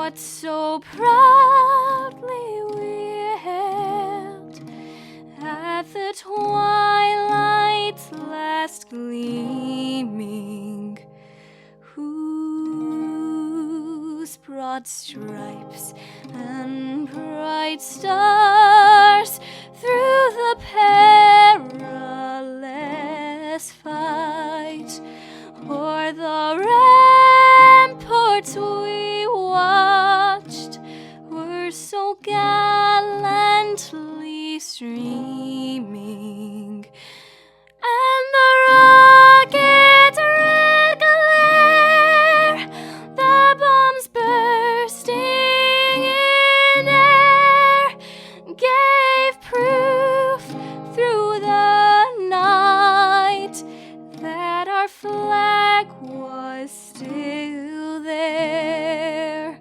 what so proudly we hailed at the twilight's last gleaming, whose broad stripes and bright stars through the perilous fight o'er the ramparts we watched were so gallantly streaming, and the rocket red glare, the bombs bursting in air, gave proof through the night that our flag was still there.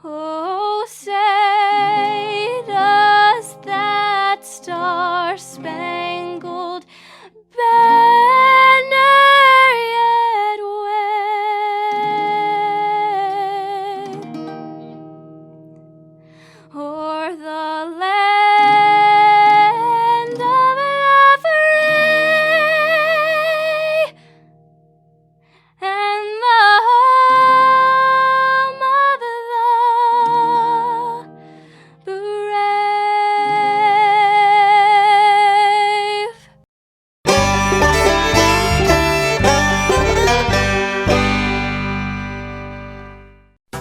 Oh, say does that star-spangled banner yet wave o'er the land of the free and the home of the brave.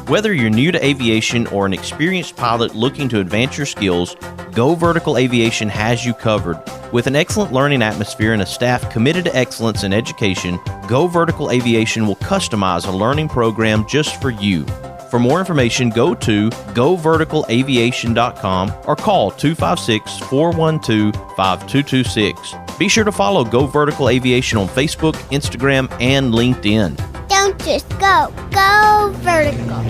Whether you're new to aviation or an experienced pilot looking to advance your skills, Go Vertical Aviation has you covered. With an excellent learning atmosphere and a staff committed to excellence in education, Go Vertical Aviation will customize a learning program just for you. For more information, go to goverticalaviation.com or call 256-412-5226. Be sure to follow Go Vertical Aviation on Facebook, Instagram, and LinkedIn. Don't just go. Go vertical.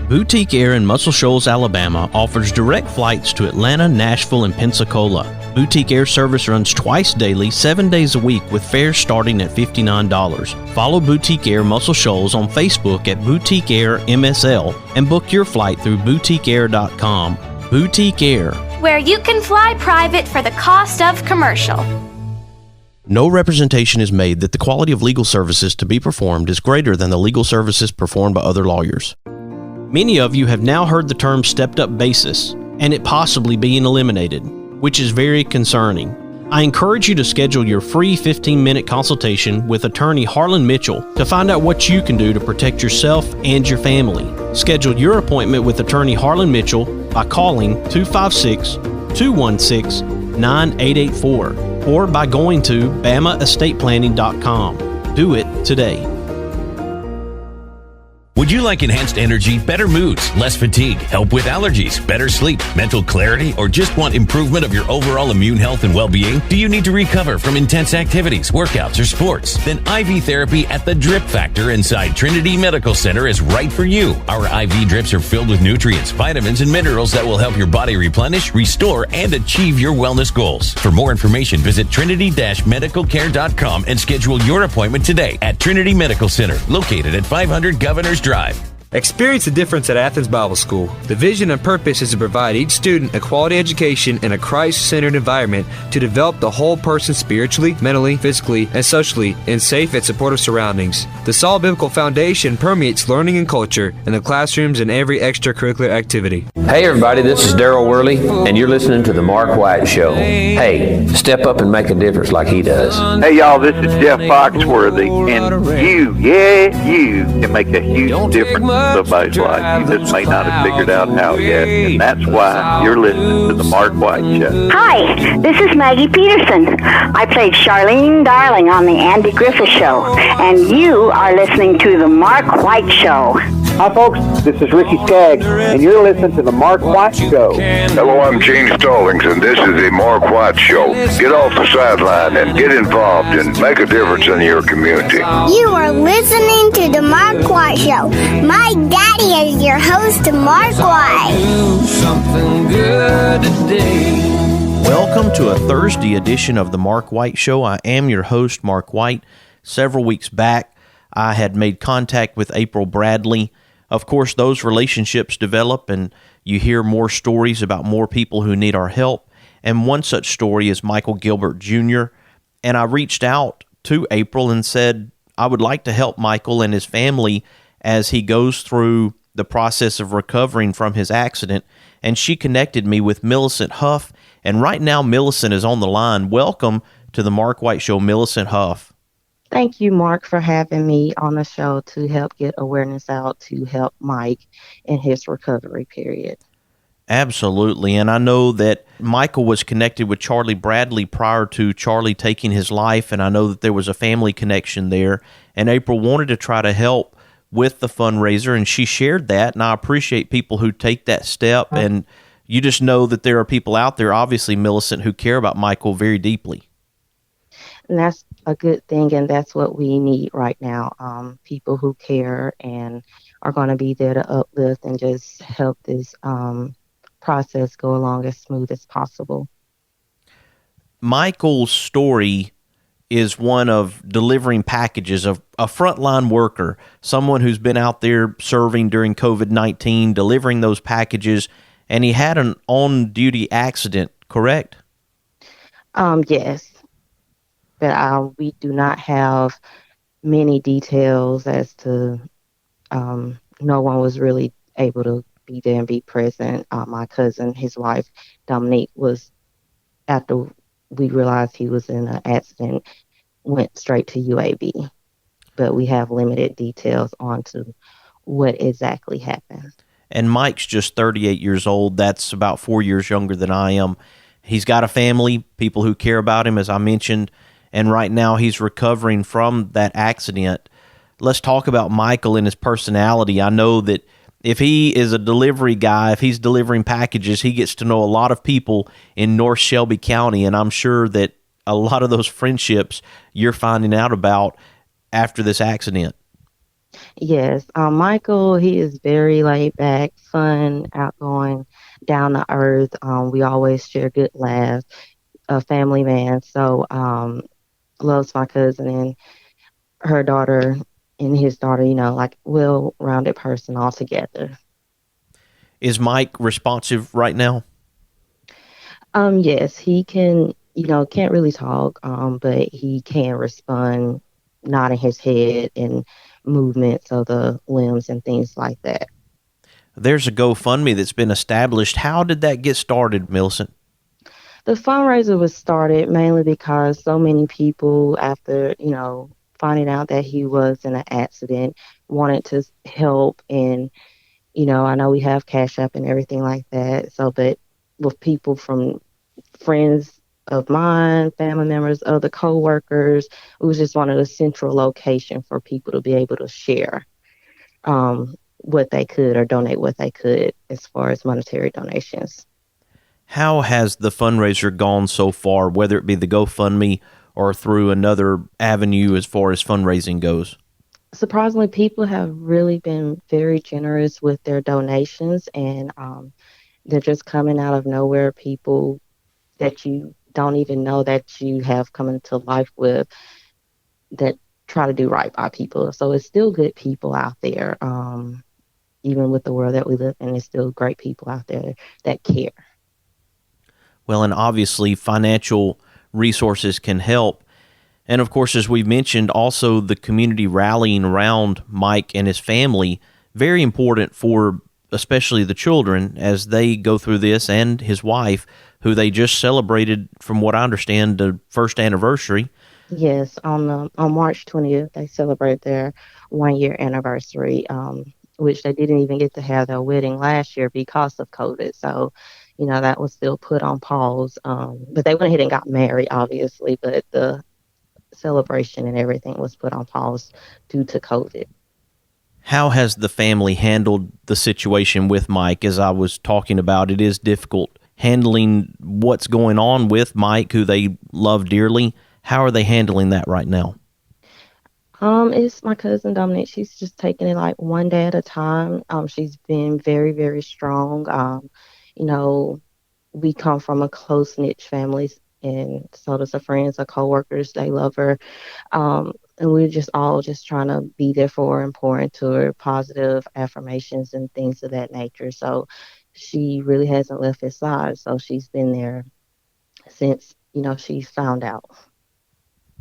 Boutique Air in Muscle Shoals, Alabama offers direct flights to Atlanta, Nashville, and Pensacola. Boutique Air service runs twice daily, 7 days a week with fares starting at $59. Follow Boutique Air Muscle Shoals on Facebook at Boutique Air MSL and book your flight through boutiqueair.com. Boutique Air, where you can fly private for the cost of commercial. no representation is made that the quality of legal services to be performed is greater than the legal services performed by other lawyers. Many of you have now heard the term stepped-up basis and it possibly being eliminated, which is very concerning. I encourage you to schedule your free 15-minute consultation with attorney Harlan Mitchell to find out what you can do to protect yourself and your family. Schedule your appointment with attorney Harlan Mitchell by calling 256-216-9884 or by going to bamaestateplanning.com. Do it today. Would you like enhanced energy, better moods, less fatigue, help with allergies, better sleep, mental clarity, or just want improvement of your overall immune health and well-being? Do you need to recover from intense activities, workouts, or sports? Then IV therapy at the Drip Factor inside Trinity Medical Center is right for you. Our IV drips are filled with nutrients, vitamins, and minerals that will help your body replenish, restore, and achieve your wellness goals. For more information, visit trinity-medicalcare.com and schedule your appointment today at Trinity Medical Center, located at 500 Governors Drive. Experience the difference at Athens Bible School. The vision and purpose is to provide each student a quality education in a Christ-centered environment to develop the whole person spiritually, mentally, physically, and socially in safe and supportive surroundings. The solid biblical foundation permeates learning and culture in the classrooms and every extracurricular activity. Hey everybody, this is Daryl Worley, and you're listening to The Mark White Show. Hey, step up and make a difference like he does. Hey y'all, this is Jeff Foxworthy, and you can make a huge difference in somebody's life. You just may not have figured out how yet, and that's why you're listening to The Mark White Show. Hi, this is Maggie Peterson. I played Charlene Darling on The Andy Griffith Show, and you are listening to The Mark White Show. Hi folks, this is Ricky Skaggs, and you're listening to The Mark White Show. Hello, I'm Gene Stallings, and this is The Mark White Show. Get off the sideline and get involved and make a difference in your community. You are listening to The Mark White Show. My daddy is your host, Mark White. Something good today. Welcome to a Thursday edition of The Mark White Show. I am your host, Mark White. Several weeks back, I had made contact with April Bradley. Of course, those relationships develop and you hear more stories about more people who need our help. And one such story is Michael Gilbert Jr. And I reached out to April and said, I would like to help Michael and his family as he goes through the process of recovering from his accident. And she connected me with Millicent Huff. And right now, Millicent is on the line. Welcome to the Mark White Show, Millicent Huff. Thank you, Mark, for having me on the show to help get awareness out to help Mike in his recovery period. Absolutely. And I know that Michael was connected with Charlie Bradley prior to Charlie taking his life, and I know that there was a family connection there. And April wanted to try to help with the fundraiser, and she shared that, and I appreciate people who take that step. And you just know that there are people out there, obviously, Millicent, who care about Michael very deeply. And that's a good thing, and that's what we need right now. People who care and are going to be there to uplift and just help this process go along as smooth as possible. Michael's story is one of delivering packages, of a frontline worker, someone who's been out there serving during COVID-19, delivering those packages, and he had an on-duty accident, correct? Yes. But we do not have many details as to no one was really able to be there and be present. My cousin, his wife, Dominique, was, after we realized he was in an accident, went straight to UAB. But we have limited details on to what exactly happened. And Mike's just 38 years old. That's about 4 years younger than I am. He's got a family, people who care about him, as I mentioned. And right now he's recovering from that accident. Let's talk about Michael and his personality. I know that if he is a delivery guy, if he's delivering packages, he gets to know a lot of people in North Shelby County. And I'm sure that a lot of those friendships you're finding out about after this accident. Yes. Michael, he is very laid back, fun, outgoing, down to earth. We always share good laughs, a family man. So, loves my cousin and her daughter and his daughter, like well-rounded person altogether. Is Mike responsive right now? Yes, he can, can't really talk, but he can respond, nodding his head and movements of the limbs and things like that. There's a GoFundMe that's been established. How did that get started, Millicent? The fundraiser was started mainly because so many people, after, finding out that he was in an accident, wanted to help. And, I know we have Cash App and everything like that. So, but with people from friends of mine, family members, other co-workers, it was just one of the central location for people to be able to share what they could or donate what they could as far as monetary donations. How has the fundraiser gone so far, whether it be the GoFundMe or through another avenue as far as fundraising goes? Surprisingly, people have really been very generous with their donations, and they're just coming out of nowhere, people that you don't even know that you have come into life with that try to do right by people. So it's still good people out there. Even with the world that we live in, there's still great people out there that care. Well, and obviously financial resources can help. And of course, as we've mentioned, also the community rallying around Mike and his family, very important for especially the children as they go through this, and his wife, who they just celebrated, from what I understand, the first anniversary. Yes, on March 20th, they celebrate their 1-year anniversary, which they didn't even get to have their wedding last year because of COVID. So, that was still put on pause. But they went ahead and got married, obviously, but the celebration and everything was put on pause due to COVID. How has the family handled the situation with Mike? As I was talking about, it is difficult handling what's going on with Mike, who they love dearly. How are they handling that right now? It's my cousin Dominique. She's just taking it like one day at a time. She's been very, very strong. We come from a close-knit family, and so does her friends, her coworkers. They love her. and we're just all just trying to be there for her and pour into her positive affirmations and things of that nature. So she really hasn't left his side. So she's been there since, she's found out.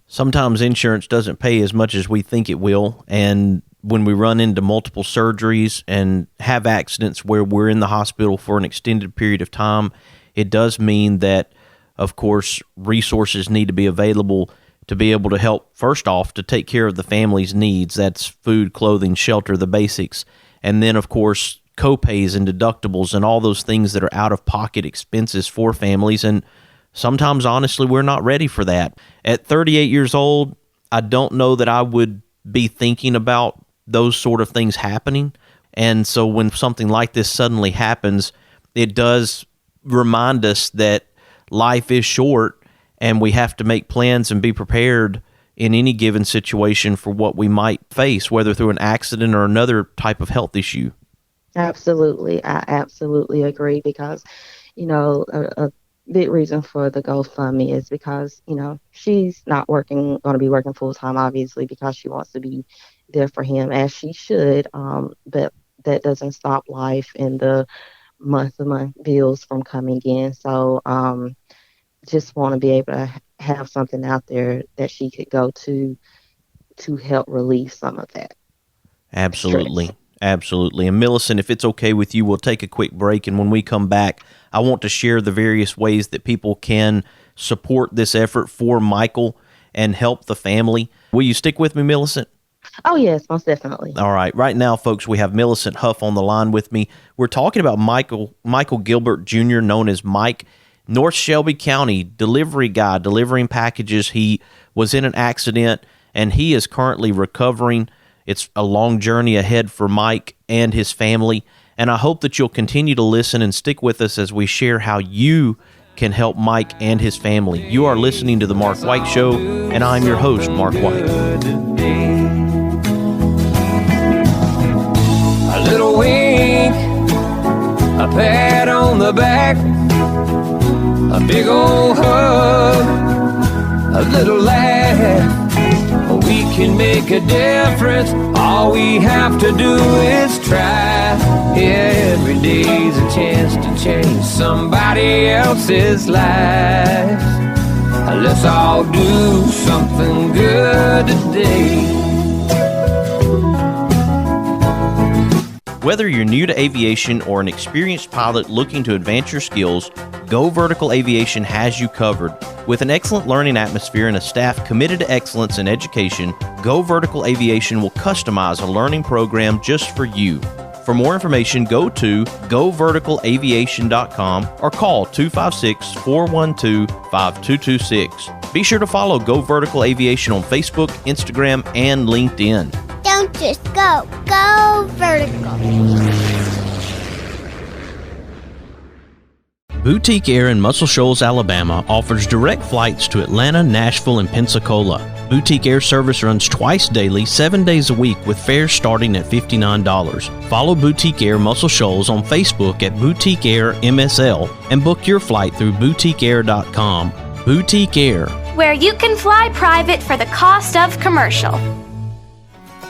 Sometimes insurance doesn't pay as much as we think it will. And when we run into multiple surgeries and have accidents where we're in the hospital for an extended period of time, it does mean that, of course, resources need to be available to be able to help, first off, to take care of the family's needs. That's food, clothing, shelter, the basics. And then, of course, co-pays and deductibles and all those things that are out-of-pocket expenses for families. And sometimes, honestly, we're not ready for that. At 38 years old, I don't know that I would be thinking about those sort of things happening. And so when something like this suddenly happens, it does remind us that life is short and we have to make plans and be prepared in any given situation for what we might face, whether through an accident or another type of health issue. Absolutely. I absolutely agree, because, a big reason for the GoFundMe is because, she's not going to be working full time, obviously, because she wants to be there for him, as she should. But that doesn't stop life and the month-to-month bills from coming in. So just want to be able to have something out there that she could go to help relieve some of that. Absolutely. stress. Absolutely. And Millicent, if it's okay with you, we'll take a quick break. And when we come back, I want to share the various ways that people can support this effort for Michael and help the family. Will you stick with me, Millicent? Oh, yes, most definitely. All right. Right now, folks, we have Millicent Huff on the line with me. We're talking about Michael Gilbert Jr., known as Mike, North Shelby County delivery guy, delivering packages. He was in an accident, and he is currently recovering. It's a long journey ahead for Mike and his family, and I hope that you'll continue to listen and stick with us as we share how you can help Mike and his family. You are listening to The Mark White Show, and I'm your host, Mark White. A little wink, a pat on the back, a big old hug, a little laugh. We can make a difference. All we have to do is try. Every day's a chance to change somebody else's life. Let's all do something good today. Whether you're new to aviation or an experienced pilot looking to advance your skills, Go Vertical Aviation has you covered. With an excellent learning atmosphere and a staff committed to excellence in education, Go Vertical Aviation will customize a learning program just for you. For more information, go to goverticalaviation.com or call 256-412-5226. Be sure to follow Go Vertical Aviation on Facebook, Instagram, and LinkedIn. Don't just go. Go vertical. Boutique Air in Muscle Shoals, Alabama offers direct flights to Atlanta, Nashville, and Pensacola. Boutique Air service runs twice daily, 7 days a week, with fares starting at $59. Follow Boutique Air Muscle Shoals on Facebook at Boutique Air MSL and book your flight through boutiqueair.com. Boutique Air, where you can fly private for the cost of commercial.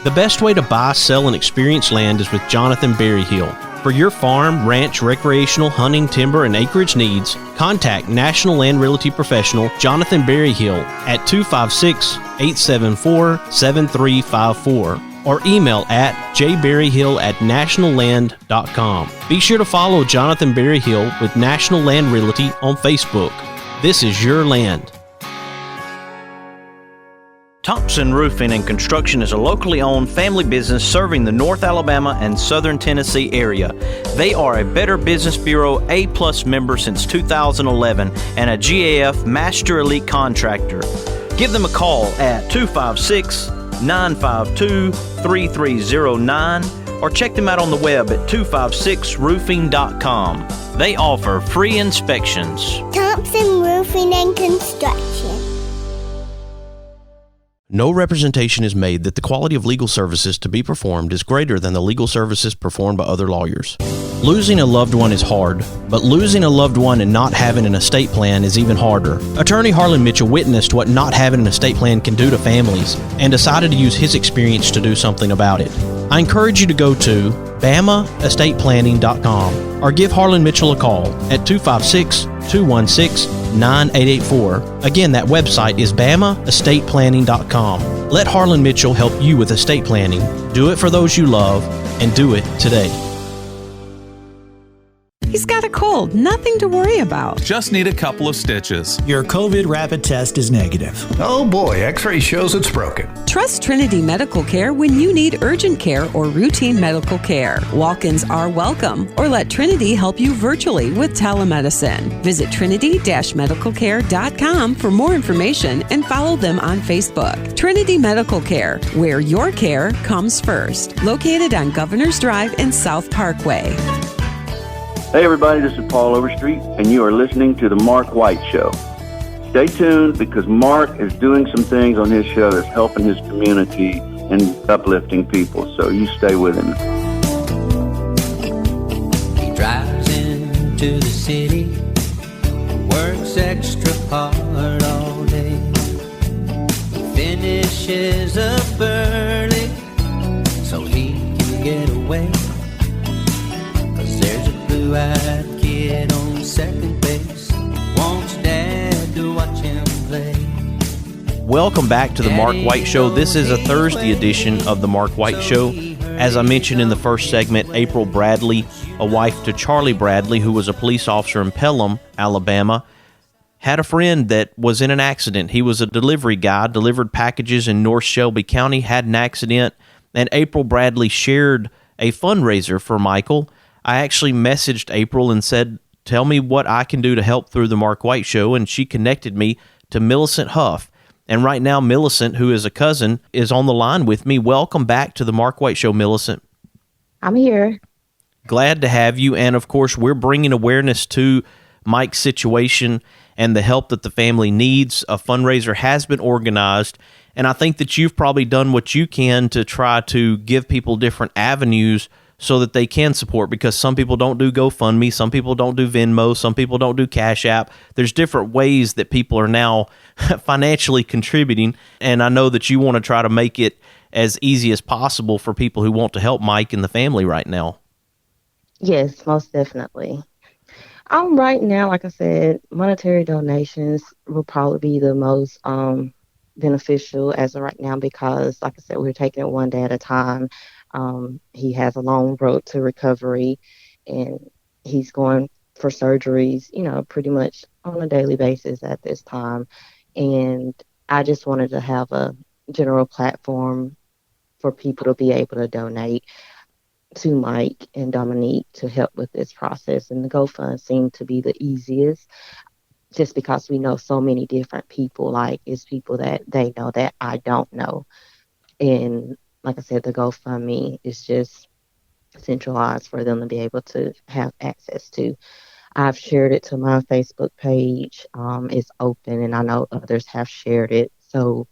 the best way to buy, sell, and experience land is with Jonathan Berryhill. For your farm, ranch, recreational, hunting, timber, and acreage needs, contact National Land Realty Professional Jonathan Berryhill at 256-874-7354 or email at jberryhill@nationalland.com. Be sure to follow Jonathan Berryhill with National Land Realty on Facebook. This is your land. Thompson Roofing and Construction is a locally owned family business serving the North Alabama and Southern Tennessee area. They are a Better Business Bureau A+ member since 2011 and a GAF Master Elite Contractor. Give them a call at 256-952-3309 or check them out on the web at 256roofing.com. They offer free inspections. Thompson Roofing and Construction. No representation is made that the quality of legal services to be performed is greater than the legal services performed by other lawyers. Losing a loved one is hard, but losing a loved one and not having an estate plan is even harder. Attorney Harlan Mitchell witnessed what not having an estate plan can do to families and decided to use his experience to do something about it. I encourage you to go to BamaEstatePlanning.com or give Harlan Mitchell a call at 256-216-9884. Again, that website is BamaEstatePlanning.com. Let Harlan Mitchell help you with estate planning. Do it for those you love, and do it today. He's got a cold, nothing to worry about. Just need a couple of stitches. Your COVID rapid test is negative. Oh boy, X-ray shows it's broken. Trust Trinity Medical Care when you need urgent care or routine medical care. Walk-ins are welcome, or let Trinity help you virtually with telemedicine. Visit trinity-medicalcare.com for more information and follow them on Facebook. Trinity Medical Care, where your care comes first. Located on Governor's Drive and South Parkway. Hey everybody, this is Paul Overstreet, and you are listening to The Mark White Show. Stay tuned because Mark is doing some things on his show that's helping his community and uplifting people, so you stay with him. He drives into the city, works extra hard all day, finishes up early so he can get away. Blue-eyed kid on second base wants dad to watch him play. Welcome back to the Mark White Show. This is a Thursday edition of the Mark White Show. As I mentioned in the first segment, April Bradley, a wife to Charlie Bradley, who was a police officer in Pelham, Alabama, had a friend that was in an accident. He was a delivery guy, delivered packages in North Shelby County, had an accident, and April Bradley shared a fundraiser for Michael. I actually messaged April and said, tell me what I can do to help through the Mark White Show, and she connected me to Millicent Huff. And right now, Millicent, who is a cousin, is on the line with me. Welcome back to the Mark White Show, Millicent. I'm here. Glad to have you, and of course, we're bringing awareness to Mike's situation and the help that the family needs. A fundraiser has been organized, and I think that you've probably done what you can to try to give people different avenues so that they can support, because some people don't do GoFundMe, some people don't do Venmo, some people don't do Cash App. There's different ways that people are now financially contributing, and I know that you want to try to make it as easy as possible for people who want to help Mike and the family right now. Yes, most definitely. Right now, like I said, monetary donations will probably be the most beneficial as of right now, because, like I said, we're taking it one day at a time. He has a long road to recovery, and he's going for surgeries, pretty much on a daily basis at this time. And I just wanted to have a general platform for people to be able to donate to Mike and Dominique to help with this process. And the GoFund seemed to be the easiest, just because we know so many different people. Like, it's people that they know that I don't know. And like I said, the GoFundMe is just centralized for them to be able to have access to. I've shared it to my Facebook page. It's open, and I know others have shared it. So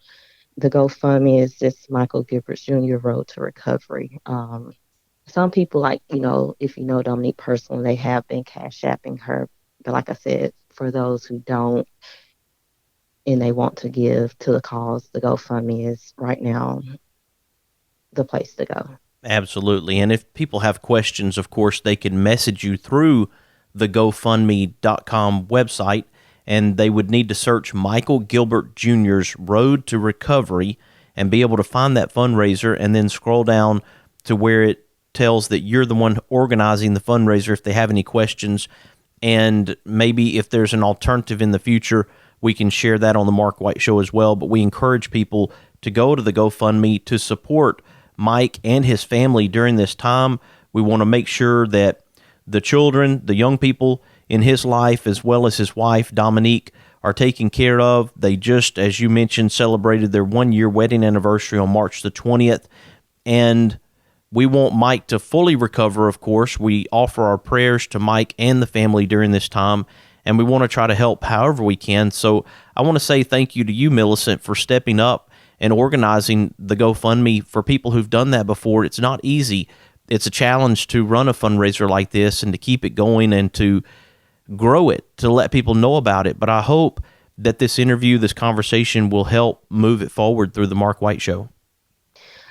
the GoFundMe is just Michael Gilbert Jr. Road to Recovery. Some people, if you know Dominique personally, they have been Cash Apping her. But like I said, for those who don't and they want to give to the cause, the GoFundMe is right now the place to go. Absolutely. And if people have questions, of course, they can message you through the GoFundMe.com website, and they would need to search Michael Gilbert Jr.'s Road to Recovery and be able to find that fundraiser, and then scroll down to where it tells that you're the one organizing the fundraiser if they have any questions. And maybe if there's an alternative in the future, we can share that on the Mark White Show as well. But we encourage people to go to the GoFundMe to support Mike and his family during this time. We want to make sure that the children, the young people in his life, as well as his wife, Dominique, are taken care of. They just, as you mentioned, celebrated their 1-year wedding anniversary on March the 20th. And we want Mike to fully recover, of course. We offer our prayers to Mike and the family during this time, and we want to try to help however we can. So I want to say thank you to you, Millicent, for stepping up and organizing the GoFundMe for people who've done that before. It's not easy. It's a challenge to run a fundraiser like this and to keep it going and to grow it, to let people know about it. But I hope that this interview, this conversation will help move it forward through the Mark White Show.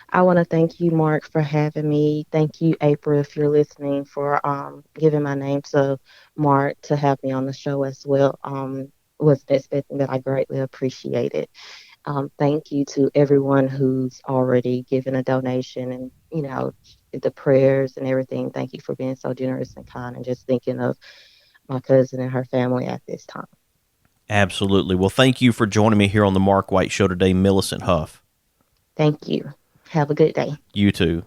I want to thank you, Mark, for having me. Thank you, April, if you're listening, for giving my name to Mark to have me on the show as well. Was expecting that. I greatly appreciate it. Thank you to everyone who's already given a donation and, you know, the prayers and everything. Thank you for being so generous and kind and just thinking of my cousin and her family at this time. Absolutely. Well, thank you for joining me here on the Mark White Show today, Millicent Huff. Thank you. Have a good day. You too.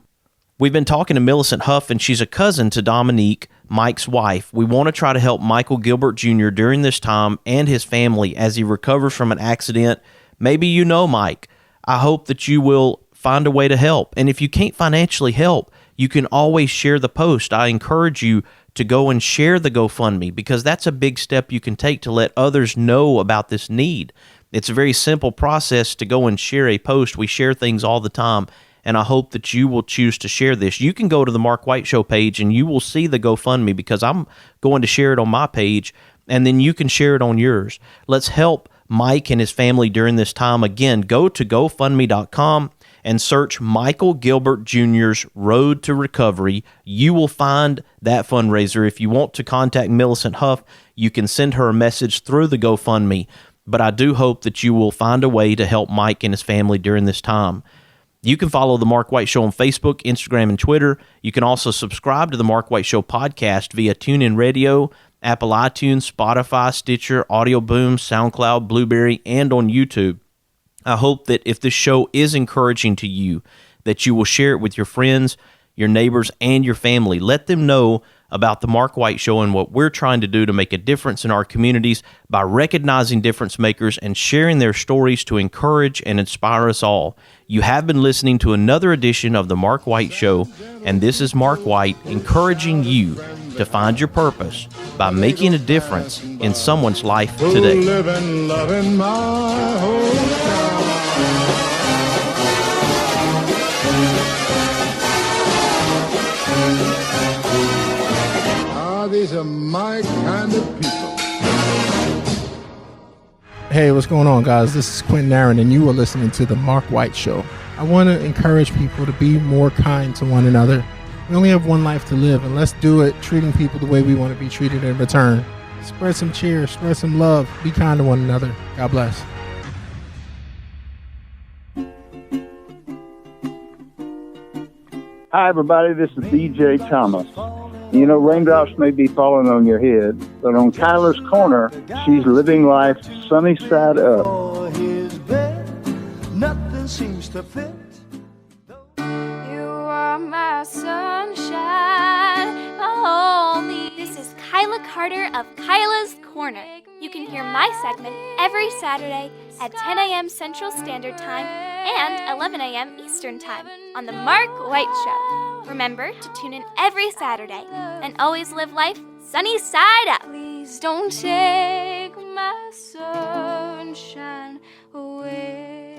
We've been talking to Millicent Huff, and she's a cousin to Dominique, Mike's wife. We want to try to help Michael Gilbert Jr. during this time and his family as he recovers from an accident. Maybe you know Mike. I hope that you will find a way to help. And if you can't financially help, you can always share the post. I encourage you to go and share the GoFundMe, because that's a big step you can take to let others know about this need. It's a very simple process to go and share a post. We share things all the time, and I hope that you will choose to share this. You can go to the Mark White Show page, and you will see the GoFundMe, because I'm going to share it on my page, and then you can share it on yours. Let's help Mike and his family during this time. Again, go to GoFundMe.com and search Michael Gilbert Jr.'s Road to Recovery. You will find that fundraiser. If you want to contact Millicent Huff, you can send her a message through the GoFundMe. But I do hope that you will find a way to help Mike and his family during this time. You can follow The Mark White Show on Facebook, Instagram, and Twitter. You can also subscribe to The Mark White Show podcast via TuneIn Radio, Apple iTunes, Spotify, Stitcher, Audio Boom, SoundCloud, Blueberry, and on YouTube. I hope that if this show is encouraging to you, that you will share it with your friends, your neighbors, and your family. Let them know about the Mark White Show and what we're trying to do to make a difference in our communities by recognizing difference makers and sharing their stories to encourage and inspire us all. You have been listening to another edition of the Mark White Show, and this is Mark White encouraging you to find your purpose by making a difference in someone's life today. Living, loving my hometown. These are my kind of people. Hey, what's going on, guys? This is Quentin Aaron, and you are listening to The Mark White Show. I want to encourage people to be more kind to one another. We only have one life to live, and let's do it treating people the way we want to be treated in return. Spread some cheer, spread some love, be kind to one another. God bless. Hi, everybody. This is DJ Thomas. You know, raindrops may be falling on your head, but on Kyla's corner, she's living life sunny side up. Nothing seems to fit. You are my sunshine, my only. This is Kyla Carter of Kyla's Corner. You can hear my segment every Saturday at 10 a.m. Central Standard Time and 11 a.m. Eastern Time on The Mark White Show. Remember to tune in every Saturday and always live life sunny side up. Please don't take my sunshine away.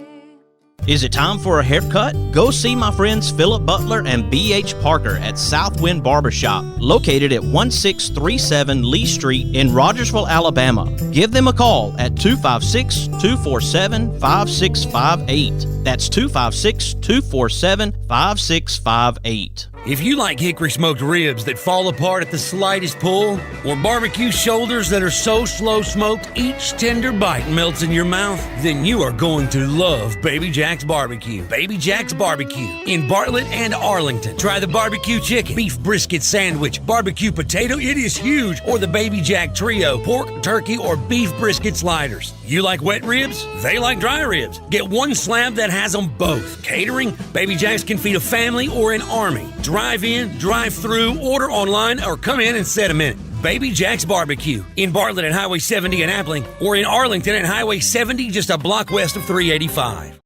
Is it time for a haircut? Go see my friends Philip Butler and B.H. Parker at Southwind Barbershop, located at 1637 Lee Street in Rogersville, Alabama. Give them a call at 256-247-5658. That's 256-247-5658. If you like hickory smoked ribs that fall apart at the slightest pull, or barbecue shoulders that are so slow smoked each tender bite melts in your mouth, then you are going to love Baby Jack's Barbecue. Baby Jack's Barbecue in Bartlett and Arlington. Try the barbecue chicken, beef brisket sandwich, barbecue potato, it is huge, or the Baby Jack Trio, pork, turkey, or beef brisket sliders. You like wet ribs? They like dry ribs. Get one slab that has them both. Catering? Baby Jack's can feed a family or an army. Drive in, drive through, order online, or come in and set a minute. Baby Jack's Barbecue in Bartlett at Highway 70 in Appling, or in Arlington at Highway 70 just a block west of 385.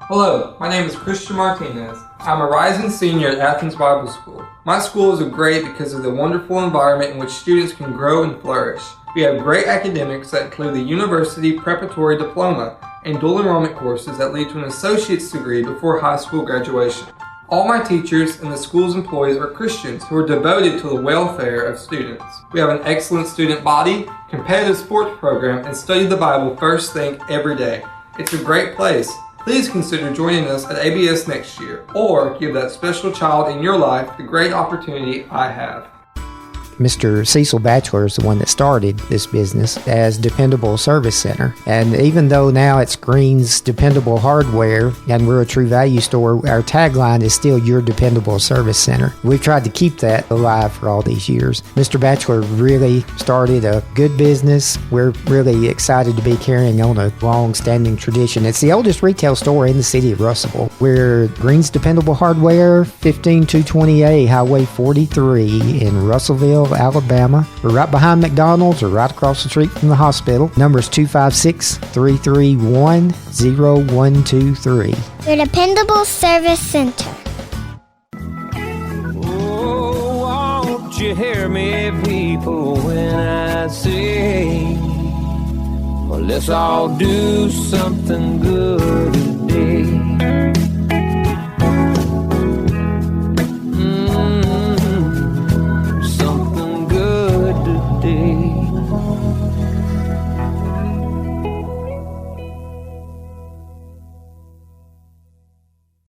Hello, my name is Christian Martinez. I'm a rising senior at Athens Bible School. My school is great because of the wonderful environment in which students can grow and flourish. We have great academics that include the University Preparatory Diploma and dual enrollment courses that lead to an associate's degree before high school graduation. All my teachers and the school's employees are Christians who are devoted to the welfare of students. We have an excellent student body, competitive sports program, and study the Bible first thing every day. It's a great place. Please consider joining us at ABS next year, or give that special child in your life the great opportunity I have. Mr. Cecil Batchelor is the one that started this business as Dependable Service Center. And even though now it's Green's Dependable Hardware and we're a True Value store, our tagline is still Your Dependable Service Center. We've tried to keep that alive for all these years. Mr. Batchelor really started a good business. We're really excited to be carrying on a long-standing tradition. It's the oldest retail store in the city of Russellville. We're Green's Dependable Hardware, 15220A Highway 43 in Russellville, Alabama. We're right behind McDonald's or right across the street from the hospital. Number is 256-331-0123. Your Dependable Service Center. Oh, won't you hear me, people, when I say, well, let's all do something good today.